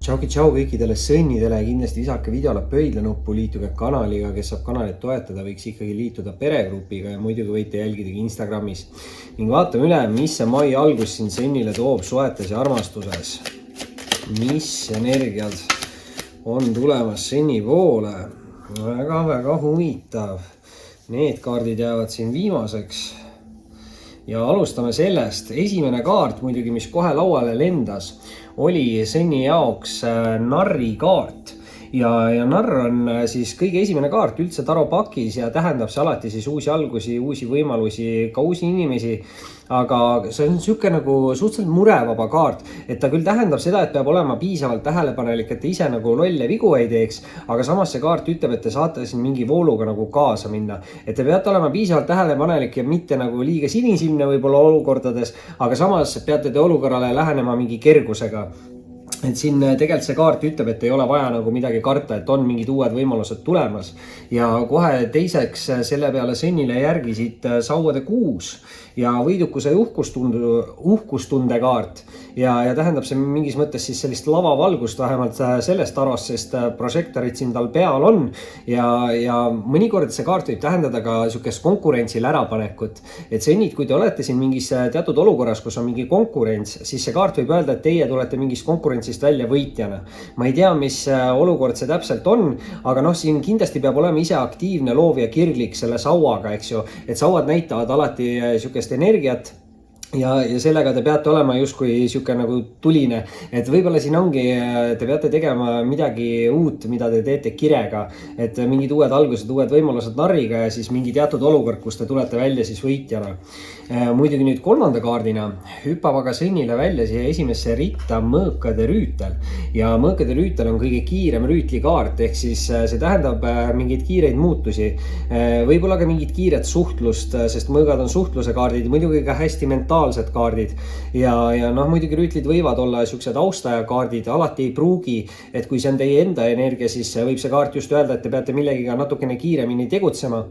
Tšau kõikidele sõnnidele ja kindlasti visake videole pöidlanuppu, liituge kanaliga, kes saab kanalit toetada, võiks ikkagi liituda peregrupiga ja muidugi võite jälgida Instagramis. Ning vaatame üle, mis see mai algus siin sõnnile toob suhetes ja armastuses. Mis energiad on tulemas sõnni poole? Väga huvitav. Need kaardid jäävad siin viimaseks. Ja alustame sellest. Esimene kaart muidugi, mis kohe lauale lendas, oli sõnni jaoks narri kaart. Ja narr on siis kõige esimene kaart üldse taropakis ja tähendab see alati siis uusi algusi, uusi võimalusi, ka uusi inimesi. Aga see on siuke nagu suhteliselt murevaba kaart, et ta küll tähendab seda, et peab olema piisavalt tähelepanelik, et te ise nagu lolle vigu ei teeks, aga samas see kaart ütleb, et te saate siin mingi vooluga nagu kaasa minna. Et te peate olema piisavalt tähelepanelik ja mitte nagu liiga sinisilmne võib-olla olukordades, aga samas peate te olukorrale lähenema mingi kergusega. Et siin tegelikult see kaart ütleb, et ei ole vaja nagu midagi karta, et on mingid uued võimalused tulemas. Ja kohe teiseks selle peale sõnnile järgisid sauade 6 ja võidukuse uhkustunde kaart. Ja tähendab see mingis mõttes siis sellist lavavalgust vähemalt sellest arost, sest prožektorid siin tal peal on. Ja mõnikord see kaart võib tähendada ka sükest konkurentsil ärapanekut. Et sõnnid, kui te olete siin mingis teatud olukorras, kus on mingi konkurents, siis see kaart võib öelda, et teie tulete mingist konkurentsist välja võitjana. Ma ei tea, mis olukord see täpselt on, aga siin kindlasti peab olema ise aktiivne, loov ja kirglik selle sauaga, eks ju. Et sauad näitavad alati sükest energiat. Ja sellega te peate olema justkui siuke nagu tuline, et võib-olla siin ongi, te peate tegema midagi uut, mida te teete kirega, et mingid uued algused, uued võimalused narriga ja siis mingi teatud olukord, kus te tulete välja siis võitjana. Muidugi nüüd kolmanda kaardina hüppab aga sõnnile välja siia esimesse ritta mõõkade rüütel ja mõõkade rüütel on kõige kiirem rüütlikaart, ehk siis see tähendab mingeid kiireid muutusi, võib-olla ka mingit kiiret suhtlust, sest mõõgad on suhtluse kaardid, muidugi ka hästi mentaalsed kaardid ja muidugi rüütlid võivad olla siuksed austaja-kaardid, alati ei pruugi, et kui see on teie enda energia, siis võib see kaart just öelda, et te peate millegiga natukene kiiremini tegutsema.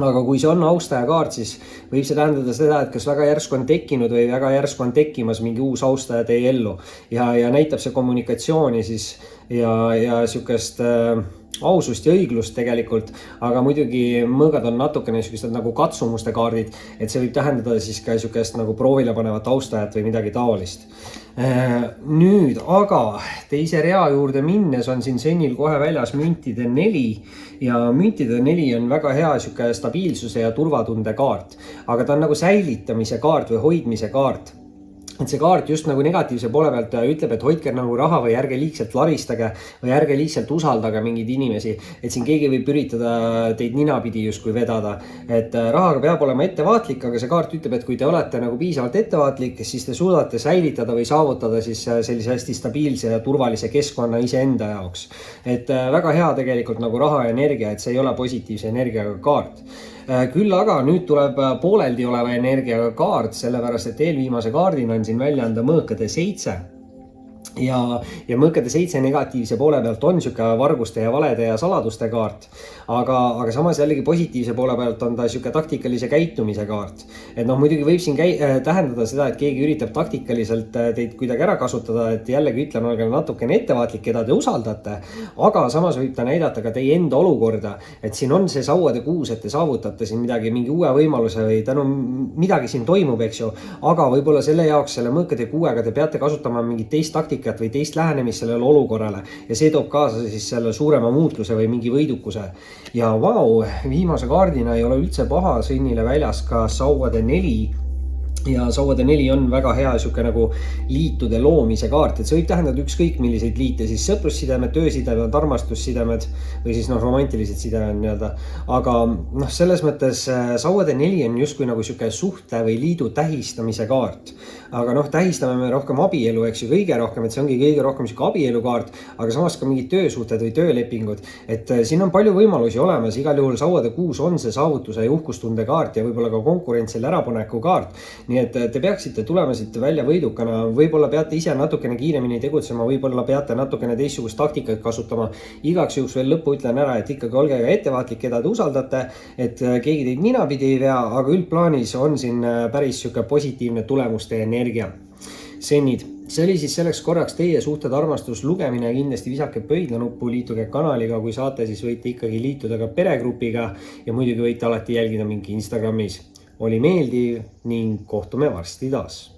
Aga kui see on austaja kaart, siis võib see tähendada seda, et kas väga järsku on tekkinud või väga järsku on tekkimas mingi uus austaja teie ellu ja näitab see kommunikatsiooni siis ja sükest ausust ja õiglust tegelikult, aga muidugi mõõgad on natukene sellised nagu katsumuste kaardid, et see võib tähendada siis ka sükest nagu proovile panevat austajat või midagi taolist. Nüüd aga teise rea juurde minnes on siin sõnnil kohe väljas müntide 4 ja müntide 4 on väga hea siuke stabiilsuse ja turvatunde kaart, aga ta on nagu säilitamise kaart või hoidmise kaart. Et see kaart just nagu negatiivse poole pealt ütleb, et hoidke nagu raha või ärge liigselt laristage või ärge liigselt usaldage mingeid inimesi, et siin keegi võib üritada teid ninapidi justkui vedada, et rahaga peab olema ettevaatlik, aga see kaart ütleb, et kui te olete nagu piisavalt ettevaatlik, siis te suudate säilitada või saavutada siis sellise hästi stabiilse ja turvalise keskkonna iseenda jaoks. Et väga hea tegelikult nagu raha ja energia, et see ei ole positiivse energiaga kaart. Küll aga nüüd tuleb pooleldi oleva energiaga kaart, sellepärast et eelviimase kaardina on siin välja anda mõõkade 7. Ja mõõkade 7 negatiivse poole pealt on siuke varguste ja valede ja saladuste kaart, aga samas jällegi positiivse poole pealt on ta siuke taktikalise käitumise kaart. Et muidugi võib siin tähendada seda, et keegi üritab taktikaliselt teid kuidagi ära kasutada, et jällegi ütlen, olge natukene ettevaatlik, keda te usaldate, aga samas võib ta näidata ka teie enda olukorda, et siin on see sauade 6, et te saavutate siin mingi uue võimaluse või tänu midagi siin toimub, eks ju, aga võib-olla selle jaoks selle mõõkade 6-ga te peate kasutama mingit teist taktikat või teist lähenemist sellele olukorrale ja see toob kaasa siis selle suurema muutluse või mingi võidukuse. Ja viimase kaardina ei ole üldse paha sõnnile väljas ka sauade 4 ja sauade 4 on väga hea siuke nagu liitude loomise kaart, et see võib tähendada ükskõik milliseid liite, siis sõprussidemed, töösidemed, armastussidemed või siis romantilised sidemed nii-öelda, aga selles mõttes sauade 4 on justkui nagu siuke suhte või liidu tähistamise kaart, aga tähistame me rohkem abielu, eks ju, kõige rohkem, et see ongi kõige rohkem siuke abielu kaart, aga samas ka mingid töösuhted või töölepingud, et siin on palju võimalusi olemas, igal juhul sauade 6 on see saavutuse ja uhkustunde kaart ja võib-olla ka konkurentsil ärapaneku kaart. Nii et te peaksite tulema siit välja võidukana, võib-olla peate ise natukene kiiremini tegutsema, võib-olla peate natukene teistsugust taktikat kasutama. Igaks juhuks veel lõppu ütlen ära, et ikkagi olge ettevaatlik, keda te usaldate, et keegi teid ninapidi ei vea, aga üldplaanis on siin päris siuke positiivne tulemuste energia. Sennid, see oli siis selleks korraks Teie suhted, armastus, lugemine, kindlasti visake pöidlanuppu, liituge kanaliga, kui saate, siis võite ikkagi liituda ka peregrupiga ja muidugi võite alati jälgida mind Instagramis. Oli meeldiv ning kohtume varsti taas.